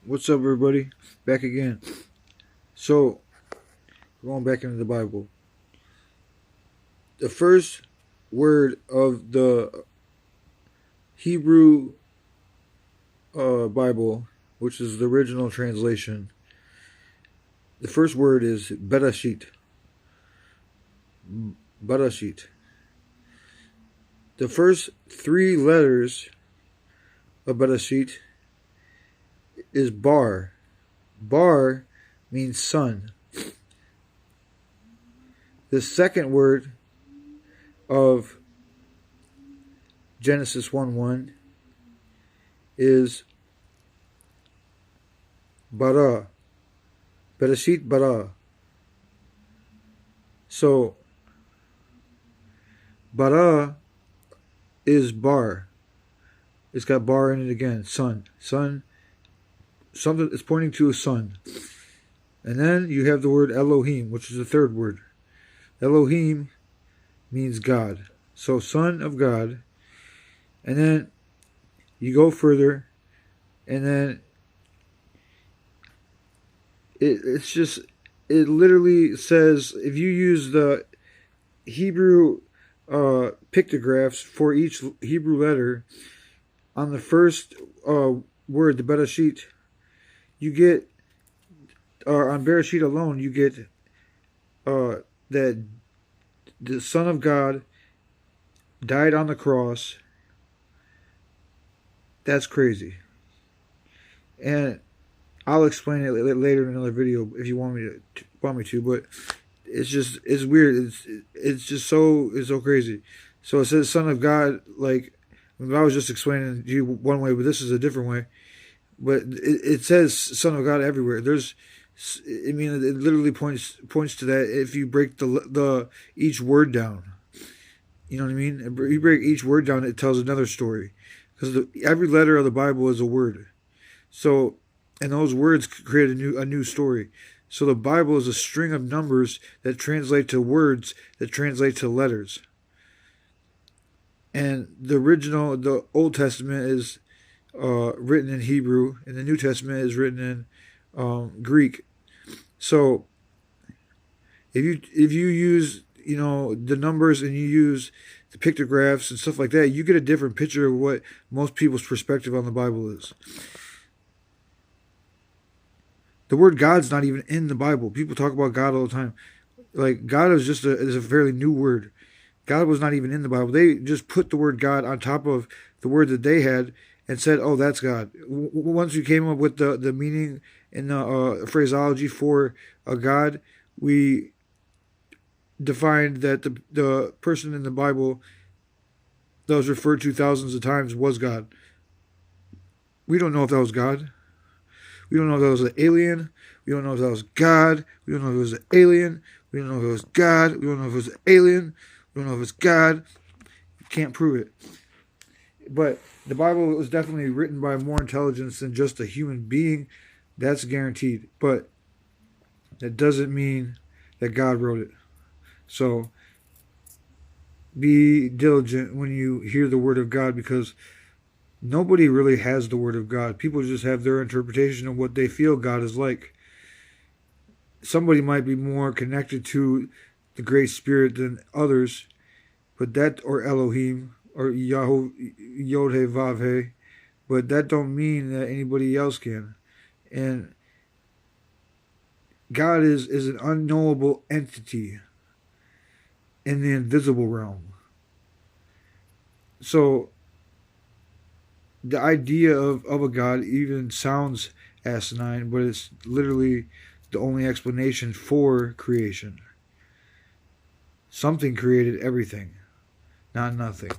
What's up, everybody? Back again. So, going back into the Bible. The first word of the Hebrew Bible, which is the original translation, the first word is Bereshit. Bereshit. The first three letters of Bereshit is Bar. Bar means sun. The second word of Genesis 1:1 is Bara. Bereshit bara. So bara is bar. It's got bar in it again. Sun. Sun. Something is pointing to a sun. And then you have the word Elohim, which is the third word. Elohim means God. So son of God. And then you go further, and then it literally says, if you use the Hebrew pictographs for each Hebrew letter, on the first word, the Bereshit, you get, on Bereshit alone, you get that the Son of God died on the cross. That's crazy. And I'll explain it later in another video if you want me to. But it's weird. It's so crazy. So it says Son of God. Like, I was just explaining to you one way, but this is a different way. But it says Son of God everywhere. It literally points to that if you break the each word down. You know what I mean? If you break each word down, it tells another story. Because every letter of the Bible is a word. So, and those words create a new story. So the Bible is a string of numbers that translate to words that translate to letters. And the Old Testament is written in Hebrew, and the New Testament is written in Greek. So if you use the numbers and you use the pictographs and stuff like that, you get a different picture of what most people's perspective on the Bible is. The word God's not even in the Bible. People talk about God all the time. Like, God is is a fairly new word. God was not even in the Bible. They just put the word God on top of the word that they had and said, oh, that's God. Once we came up with the meaning and the phraseology for a God, we defined that the person in the Bible that was referred to thousands of times was God. We don't know if that was God. We don't know if that was an alien. We don't know if that was God. We don't know if it was an alien. We don't know if it was God. We don't know if it was an alien. We don't know if it's God. You can't prove it. But the Bible was definitely written by more intelligence than just a human being. That's guaranteed. But that doesn't mean that God wrote it. So be diligent when you hear the word of God, because nobody really has the word of God. People just have their interpretation of what they feel God is like. Somebody might be more connected to the Great Spirit than others, but that, or Elohim, or Yod-He-Vav-He, but that don't mean that anybody else can. And God is an unknowable entity in the invisible realm. So the idea of a God even sounds asinine, but it's literally the only explanation for creation. Something created everything, not nothing.